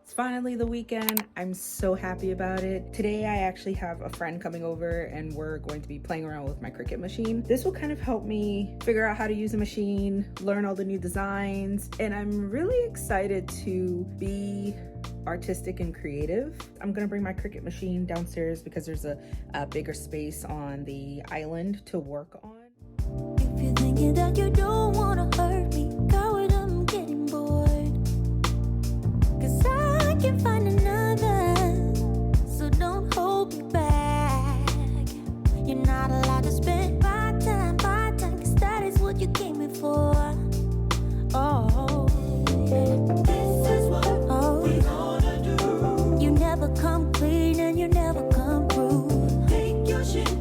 It's finally the weekend. I'm so happy about it. Today I actually have a friend coming over and we're going to be playing around with my Cricut machine. This will kind of help me figure out how to use a machine, learn all the new designs, and I'm really excited to be artistic and creative. I'm gonna bring my Cricut machine downstairs because there's a bigger space on the island to work on. If you're thinking that you don't wanna hurt me, coward, I'm getting bored. 'Cause I can find another, so don't hold me back. You're not allowed to spend my time, 'cause that is what you came here for. Oh, this is what we gonna do. You never come clean and you never come through. Take your shit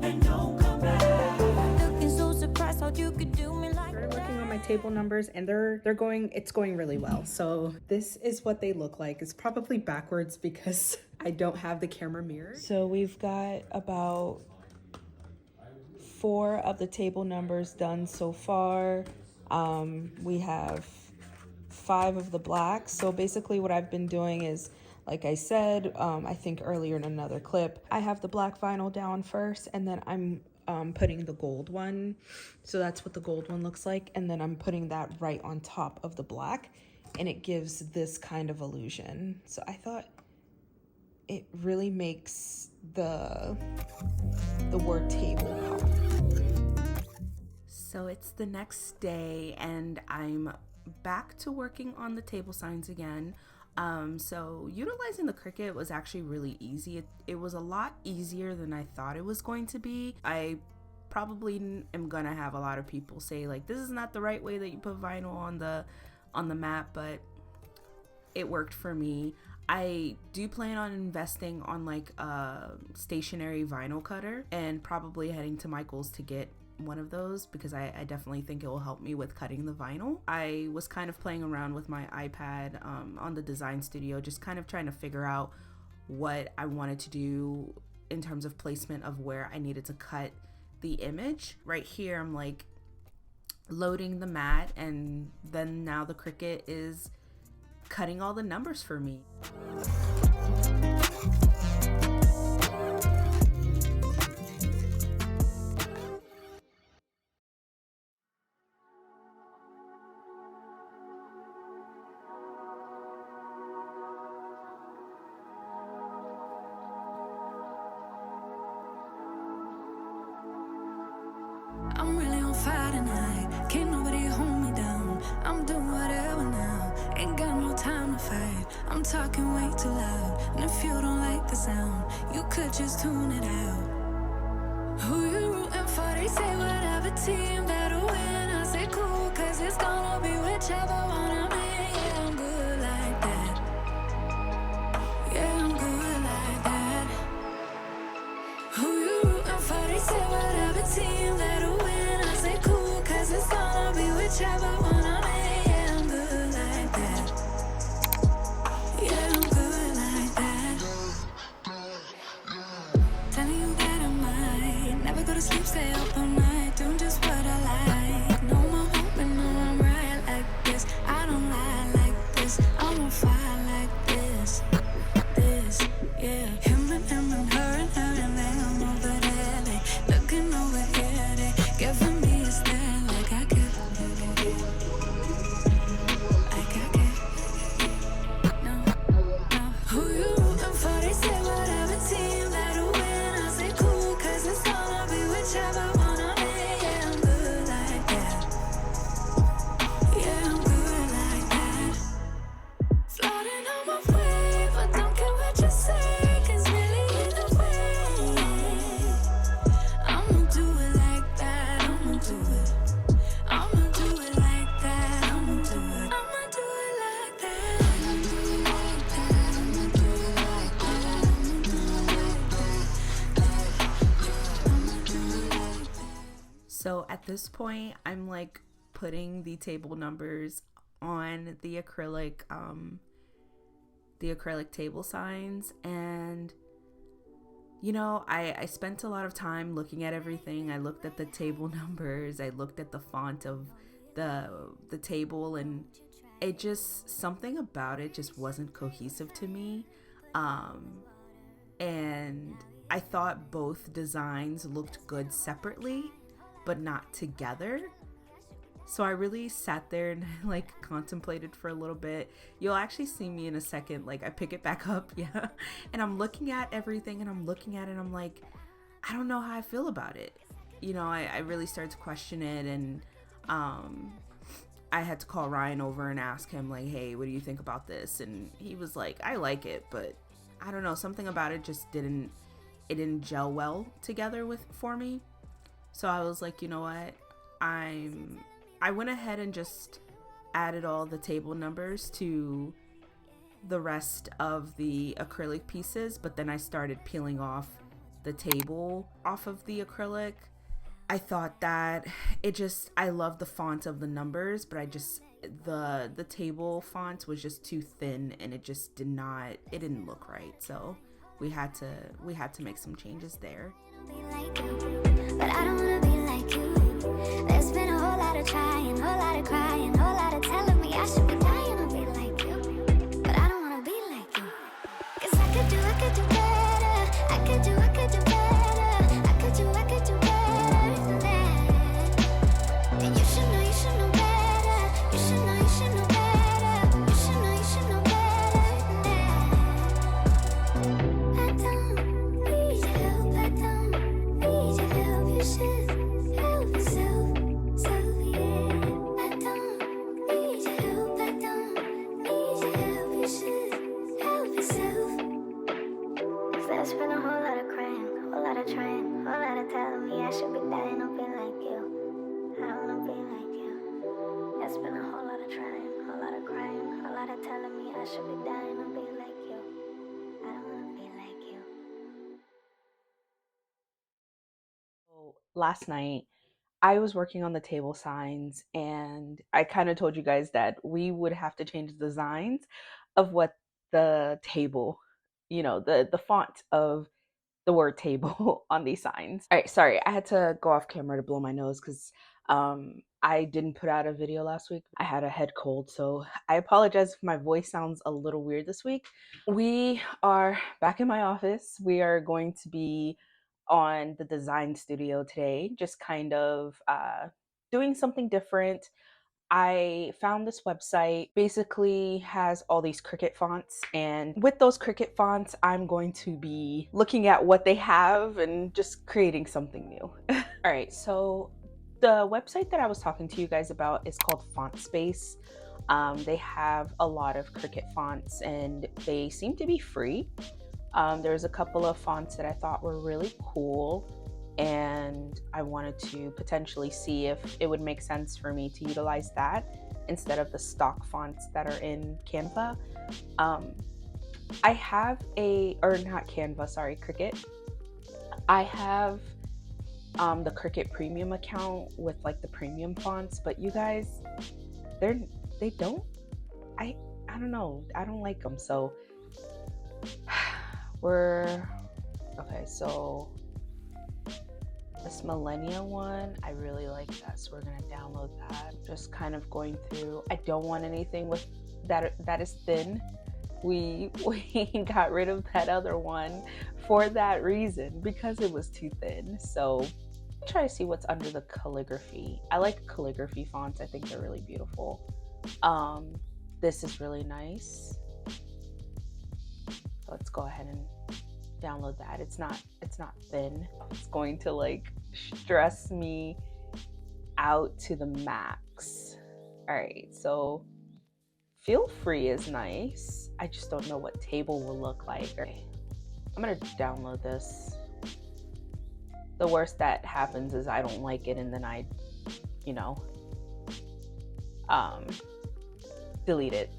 and don't come back. Looking so surprised how you could do me like that. Started working on my table numbers and it's going really well. So this is what they look like. It's probably backwards because I don't have the camera mirror. So we've got about 4 of the table numbers done so far. We have 5 of the blacks. So basically what I've been doing is, like I said, I think earlier in another clip, I have the black vinyl down first and then I'm putting the gold one. So that's what the gold one looks like. And then I'm putting that right on top of the black and it gives this kind of illusion. So I thought it really makes the word table pop. So it's the next day and I'm back to working on the table signs again. So utilizing the Cricut was actually really easy. It was a lot easier than I thought it was going to be. I probably am gonna have a lot of people say like, this is not the right way that you put vinyl on the mat, but it worked for me. I do plan on investing on like a stationary vinyl cutter and probably heading to Michael's to get one of those because I definitely think it will help me with cutting the vinyl. I was kind of playing around with my iPad on the design studio, just kind of trying to figure out what I wanted to do in terms of placement of where I needed to cut the image. Right here I'm like loading the mat and then now the Cricut is cutting all the numbers for me. I'm really on fire tonight. Can't nobody hold me down. I'm doing whatever now. Ain't got no time to fight. I'm talking way too loud. And if you don't like the sound, you could just tune it out. Who you rooting for? They say whatever team that'll win. I say cool, 'cause it's gonna be whichever one I'm in. Yeah, I'm good like that. Yeah, I'm good like that. Who you rooting for? They say whatever team that'll win. I say cool, 'cause it's gonna be whichever one I'm in. Yeah, I'm good like that. Yeah, I'm good like that. Telling you that I might never go to sleep, stay up all night, doing just what I like. No more hoping, no, I'm right like this. I don't lie like this. I'm on fire like this. Yeah. Him and her and they, I'm over there. They looking over here, they giving me a stare like I could. No. Who you rooting for? They say whatever team that'll win. I say cool, 'cause it's gonna be whichever one I'm in. Yeah, I'm good like that. Yeah, I'm good like that. Floating on my wave, but don't care what you say, 'cause really either way, I'ma do it like that. I'ma do it. I'ma do it like that. I'ma do it. I'ma do it like that. I'ma do it like that. I'ma do it like that. I'ma do it like that. I'ma do it like that. So at this point, I'm like putting the table numbers on the acrylic table signs, and you know, I spent a lot of time looking at everything. I looked at the table numbers, I looked at the font of the table, and it just, something about it just wasn't cohesive to me. And I thought both designs looked good separately, but not together. So I really sat there and like contemplated for a little bit. You'll actually see me in a second, like I pick it back up, yeah. And I'm looking at everything and I'm looking at it and I'm like, I don't know how I feel about it. You know, I really started to question it, and I had to call Ryan over and ask him like, hey, what do you think about this? And he was like, I like it, but I don't know, something about it just didn't gel well together for me. So I was like, you know what? I went ahead and just added all the table numbers to the rest of the acrylic pieces, but then I started peeling off the table off of the acrylic. I thought that I love the font of the numbers, but the table font was just too thin and it didn't look right. So we had to make some changes there. But I don't wanna be like you. There's been a whole lot of trying, whole lot of crying, whole lot of telling me I should be dying to be like you. But I don't wanna be like you. 'Cause I could do better. I could do better. I could do better than that. And you should know better. You should know better. You should know better than that. I don't need help. I don't need your help. You should help yourself. There's been a whole lot of crying, whole lot of trying, whole lot of telling me I should be dying to be like you. I don't wanna be like you. There's been a whole lot of trying, whole lot of crying, whole lot of telling me I should be dying to be like you. I don't wanna be like you. So last night, I was working on the table signs, and I kind of told you guys that we would have to change the designs of what the table, the font of the word table on these signs. All right, sorry, I had to go off camera to blow my nose because I didn't put out a video last week. I had a head cold, so I apologize if my voice sounds a little weird this week. We are back in my office. We are going to be on the design studio today, just kind of doing something different. I found this website, basically has all these Cricut fonts, and with those Cricut fonts, I'm going to be looking at what they have and just creating something new. All right, so the website that I was talking to you guys about is called Font Space. They have a lot of Cricut fonts and they seem to be free. There's a couple of fonts that I thought were really cool, and I wanted to potentially see if it would make sense for me to utilize that instead of the stock fonts that are in Canva. I have Cricut. I have the Cricut premium account with like the premium fonts, but you guys, I don't know, I don't like them. So so this Millennia one, I really like that, so we're gonna download that. Just kind of going through, I don't want anything with that is thin. We got rid of that other one for that reason, because it was too thin. So try to see what's under the calligraphy. I like calligraphy fonts. I think they're really beautiful. This is really nice. So let's go ahead and download that. It's not thin. It's going to like stress me out to the max. All right, so feel free is nice. I just don't know what table will look like. Okay, I'm gonna download this. The worst that happens is I don't like it, and then I delete it.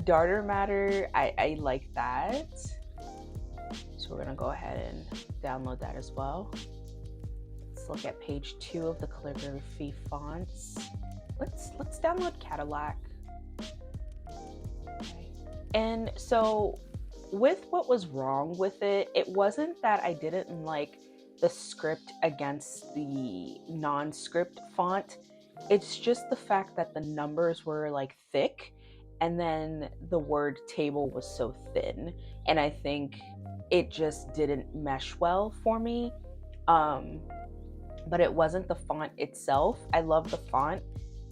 Darter matter, I like that. So we're gonna go ahead and download that as well. Let's look at page 2 of the calligraphy fonts. Let's download Cadillac. Okay. And so with what was wrong with it, it wasn't that I didn't like the script against the non-script font. It's just the fact that the numbers were like thick and then the word table was so thin. And I think it just didn't mesh well for me. But it wasn't the font itself. I love the font.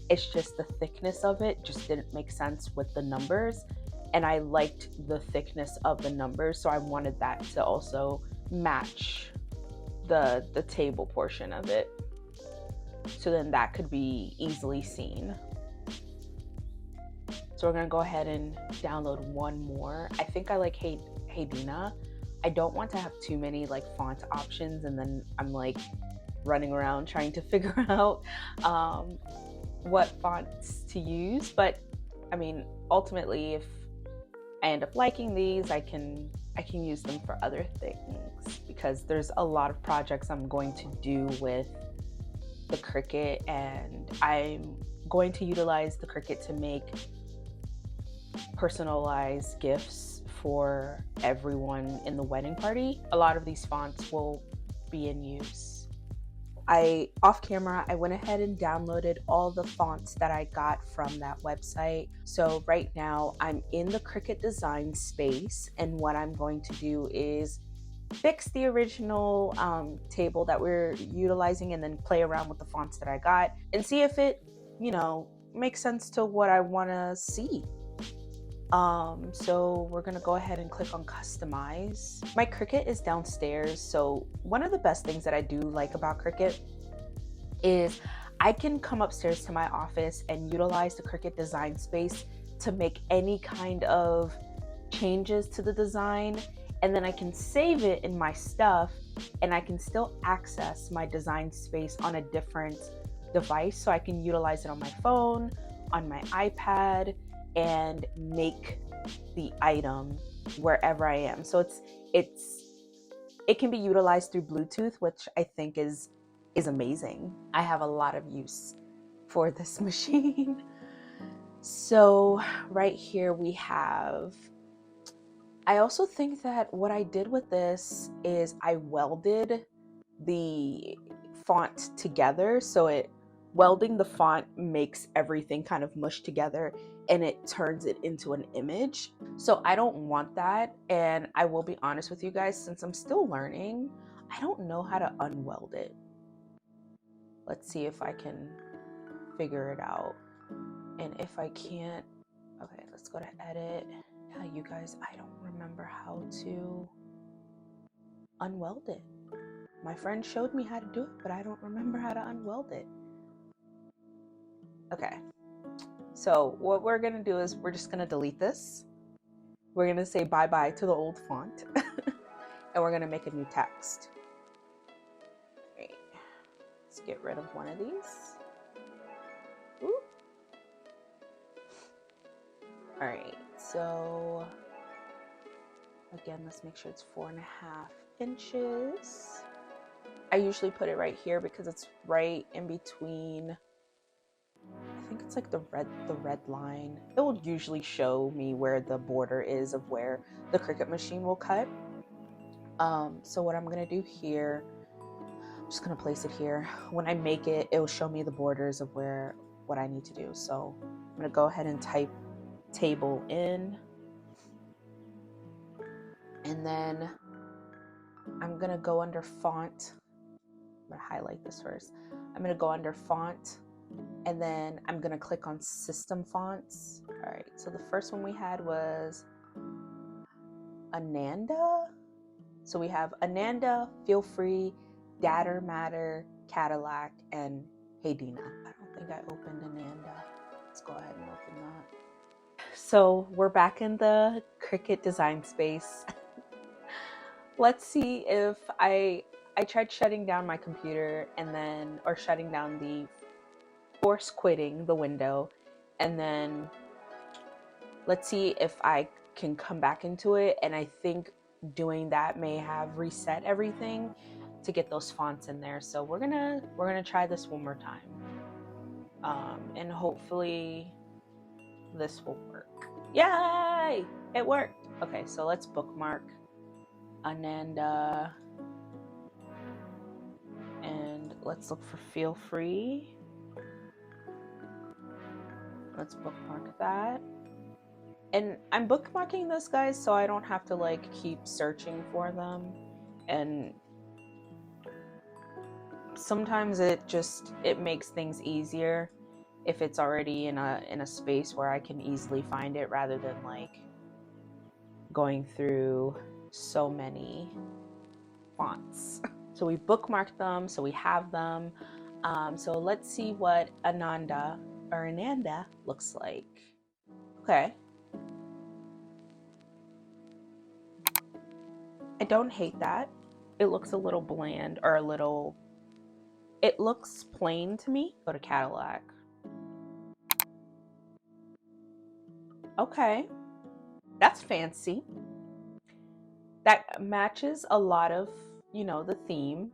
It's just the thickness of it just didn't make sense with the numbers. And I liked the thickness of the numbers, so I wanted that to also match the table portion of it. So then that could be easily seen. So we're gonna go ahead and download one more. I think I like Hedina. I don't want to have too many like font options and then I'm like running around trying to figure out what fonts to use. But I mean, ultimately, if I end up liking these, I can use them for other things, because there's a lot of projects I'm going to do with the Cricut, and I'm going to utilize the Cricut to make personalized gifts for everyone in the wedding party. A lot of these fonts will be in use. Off camera, I went ahead and downloaded all the fonts that I got from that website. So right now I'm in the Cricut design space, and what I'm going to do is fix the original table that we're utilizing and then play around with the fonts that I got and see if it, makes sense to what I want to see. So we're gonna go ahead and click on customize. My Cricut is downstairs, so one of the best things that I do like about Cricut is I can come upstairs to my office and utilize the Cricut design space to make any kind of changes to the design, and then I can save it in my stuff, and I can still access my design space on a different device. So I can utilize it on my phone, on my iPad, and make the item wherever I am. So it can be utilized through Bluetooth, which I think is amazing. I have a lot of use for this machine. So right here we have, I also think that what I did with this is I welded the font together. So welding the font makes everything kind of mush together and it turns it into an image. So I don't want that. And I will be honest with you guys, since I'm still learning, I don't know how to unweld it. Let's see if I can figure it out. And if I can't, okay, let's go to edit. Yeah, you guys, I don't remember how to unweld it. My friend showed me how to do it, but I don't remember how to unweld it. Okay, so what we're gonna do is we're just gonna delete this. We're gonna say bye-bye to the old font and we're gonna make a new text. Great. Let's get rid of one of these. Ooh. All right, so again, let's make sure it's 4.5 inches. I usually put it right here because it's right in between, I think it's like the red line. It will usually show me where the border is of where the Cricut machine will cut. So what I'm gonna do here, I'm just gonna place it here. When I make it, it will show me the borders of what I need to do. So I'm gonna go ahead and type table in, and then I'm gonna go under font. I'm gonna highlight this first. I'm gonna go under font, and then I'm gonna click on system fonts. All right, so the first one we had was Ananda. So we have Ananda, Feel Free, Datter Matter, Cadillac, and Hedina. I don't think I opened Ananda. Let's go ahead and open that. So we're back in the Cricut design space. Let's see if I tried shutting down my computer or shutting down force quitting the window, and then let's see if I can come back into it. And I think doing that may have reset everything to get those fonts in there. So we're gonna try this one more time, and hopefully this will work. Yay! It worked. Okay, so let's bookmark Ananda, and let's look for Feel Free. Let's bookmark that. And I'm bookmarking this, guys, so I don't have to like keep searching for them. And sometimes it makes things easier if it's already in a space where I can easily find it, rather than like going through so many fonts. So we bookmarked them, so we have them. So let's see what Ananda looks like. Okay. I don't hate that. It looks a little bland, or it looks plain to me. Go to Cadillac. Okay, that's fancy. That matches a lot of, the theme.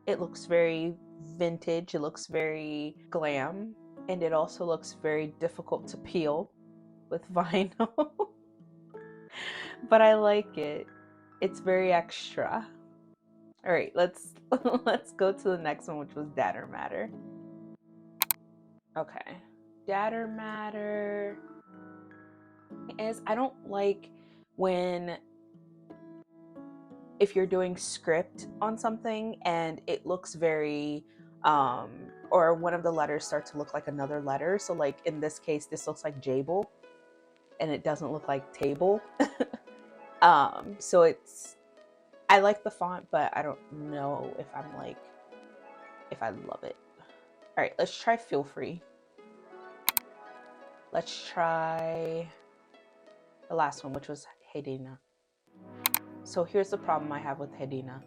It looks very vintage. It looks very glam. And it also looks very difficult to peel with vinyl. But I like it. It's very extra. All right, let's go to the next one, which was Datter Matter. Okay, Datter Matter is, I don't like when, if you're doing script on something and it looks very or one of the letters start to look like another letter. So like in this case, this looks like Jable and it doesn't look like table. So I like the font, but I don't know if if I love it. All right, let's try Feel Free. Let's try the last one, which was Hedina. So here's the problem I have with Hedina.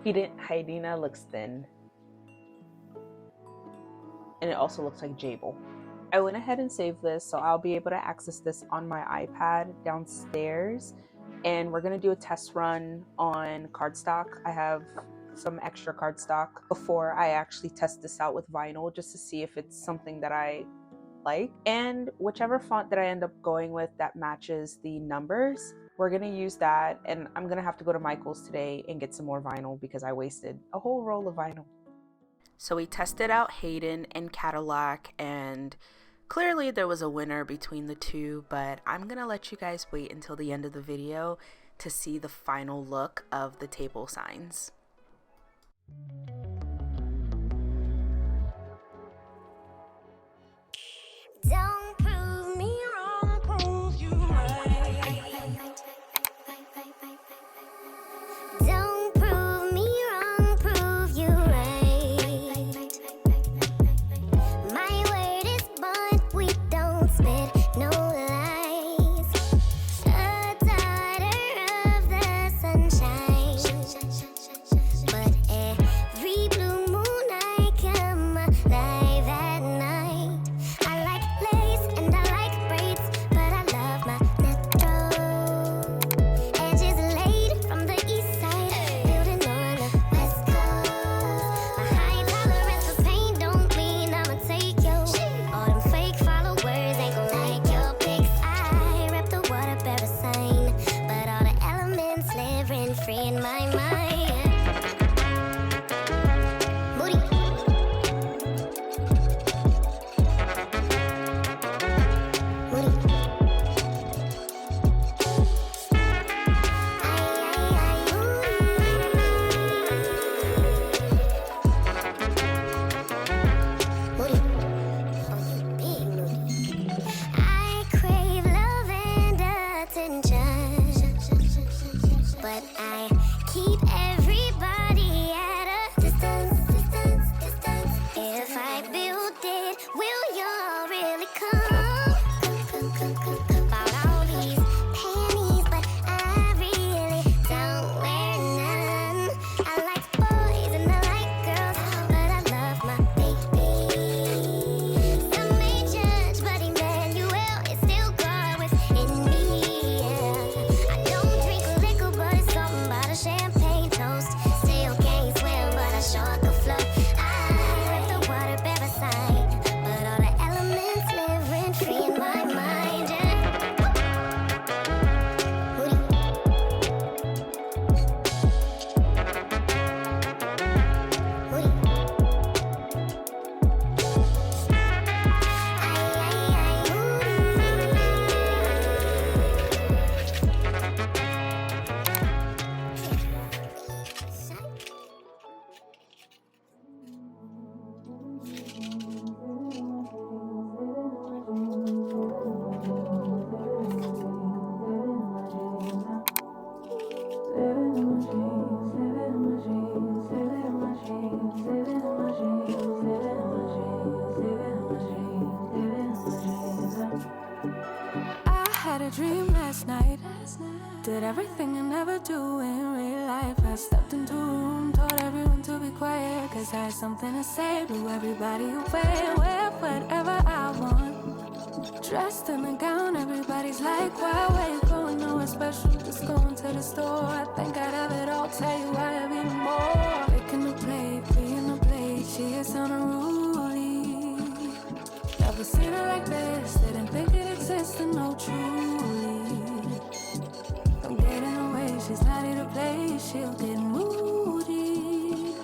Hedina looks thin. And it also looks like Jable. I went ahead and saved this, so I'll be able to access this on my iPad downstairs. And we're gonna do a test run on cardstock. I have some extra cardstock before I actually test this out with vinyl, just to see if it's something that I like. And whichever font that I end up going with that matches the numbers, we're gonna use that. And I'm gonna have to go to Michael's today and get some more vinyl because I wasted a whole roll of vinyl. So we tested out Hayden and Cadillac, and clearly there was a winner between the two, but I'm gonna let you guys wait until the end of the video to see the final look of the table signs. Don't prove me wrong, prove you right. Don't prove me wrong, prove you right. My word is bond, we don't spit no lies. A daughter of the sunshine, but every did everything I never do in real life. I stepped into a room, told everyone to be quiet, cause I had something to say, blew everybody away. Wear whatever I want, dressed in a gown, everybody's like, why you going nowhere special, just going to the store. I think I'd have it all, tell you I'd be more. Picking the plate, being the plate, she is unruly. Never seen her like this, didn't think it existed, no truly. Don't get in her way, she's not here to play, she'll get moody.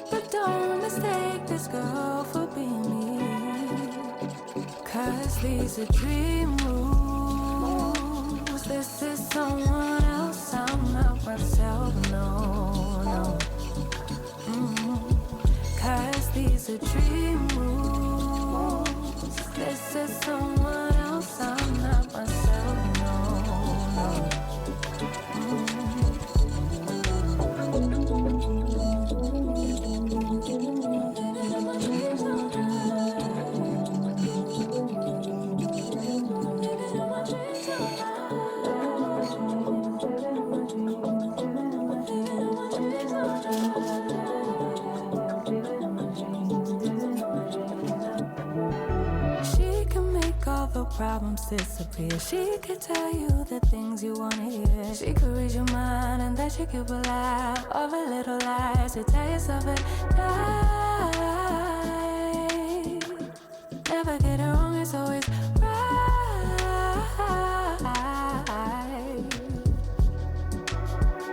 But don't mistake this girl for being me, cause these are dream rules. This is someone else, I'm not myself, no. Cause these are dream rules. This is someone else, I'm not myself, no. Problems disappear. She could tell you the things you wanna hear. She could read your mind and then she could pull out all the little lies to tell yourself at night. Never get it wrong, it's always right.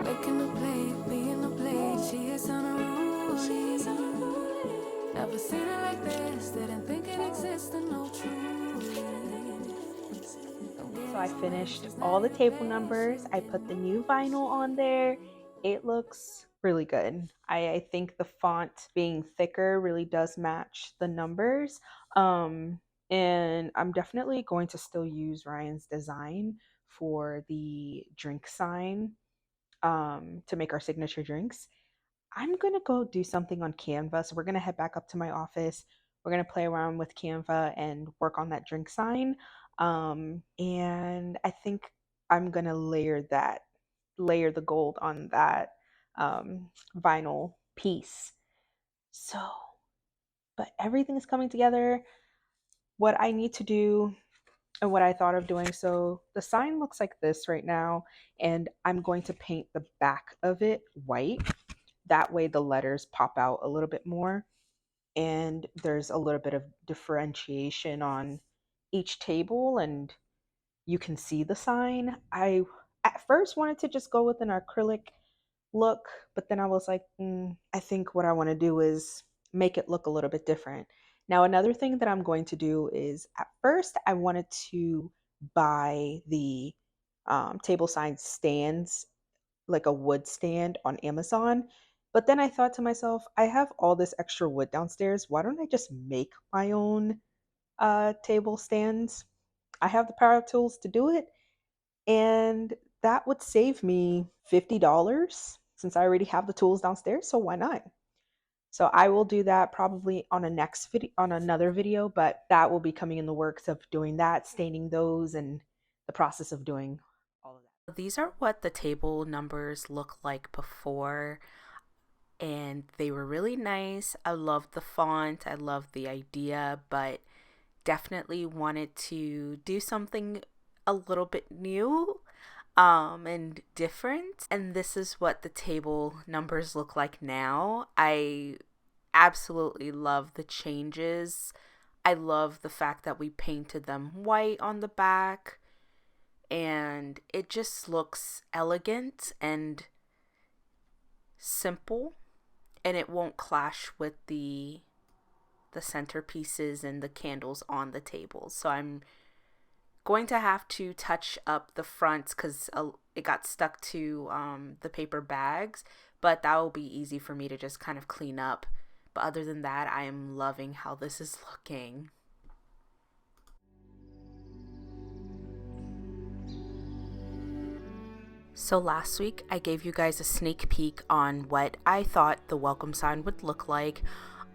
Making the plate, being the plate, she is unruly. Never seen it like this, didn't think it existed, no truth. So I finished all the table numbers. I put the new vinyl on there. It looks really good. I think the font being thicker really does match the numbers. And I'm definitely going to still use Ryan's design for the drink sign to make our signature drinks. I'm going to go do something on Canva. So we're going to head back up to my office. We're going to play around with Canva and work on that drink sign. And I think I'm going to layer the gold on that vinyl piece. So, but everything is coming together. What I need to do and what I thought of doing. So the sign looks like this right now, and I'm going to paint the back of it white. That way the letters pop out a little bit more, and there's a little bit of differentiation on each table, and you can see the sign. I at first wanted to just go with an acrylic look, but then I was like, I think what I want to do is make it look a little bit different. Now, another thing that I'm going to do is, at first I wanted to buy the table sign stands, like a wood stand on Amazon. But then I thought to myself, I have all this extra wood downstairs. Why don't I just make my own table stands? I have the power tools to do it, and that would save me $50 since I already have the tools downstairs. So why not? So I will do that probably on another video, but that will be coming in the works of doing that, staining those, and the process of doing all of that. These are what the table numbers look like before, and they were really nice. I loved the font, I loved the idea, but definitely wanted to do something a little bit new and different. And this is what the table numbers look like now. I absolutely love the changes. I love the fact that we painted them white on the back, and it just looks elegant and simple, and it won't clash with the centerpieces and the candles on the table. So I'm going to have to touch up the fronts because it got stuck to the paper bags, but that will be easy for me to just kind of clean up. But other than that, I am loving how this is looking. So last week I gave you guys a sneak peek on what I thought the welcome sign would look like,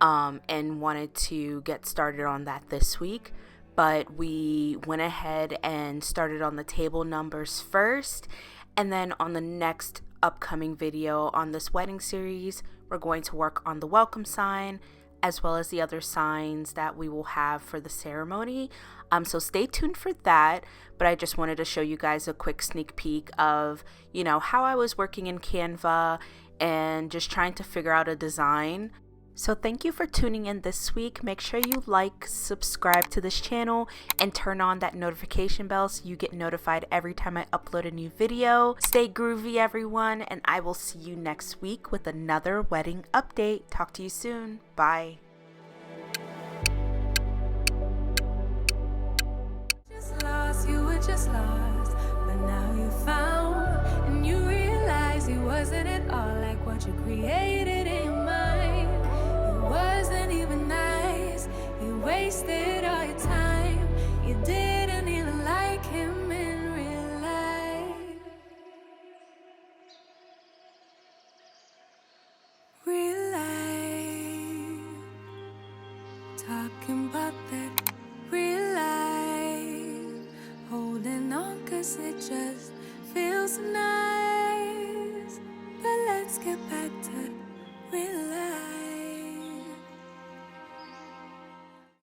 and wanted to get started on that this week. But we went ahead and started on the table numbers first, And then on the next upcoming video on this wedding series, we're going to work on the welcome sign as well as the other signs that we will have for the ceremony. So stay tuned for that, but I just wanted to show you guys a quick sneak peek of, you know, how I was working in Canva and just trying to figure out a design. So thank you for tuning in this week. Make sure you like, subscribe to this channel, and turn on that notification bell so you get notified every time I upload a new video. Stay groovy, everyone, and I will see you next week with another wedding update. Talk to you soon. Bye. You were just lost, but now you found, and you realize it wasn't at all like what you created in your mind. It wasn't even nice. You wasted all your time. You didn't even like him in real life. Real life. Talking about that real life. Holding on 'cause it just feels nice. But let's get back to real life.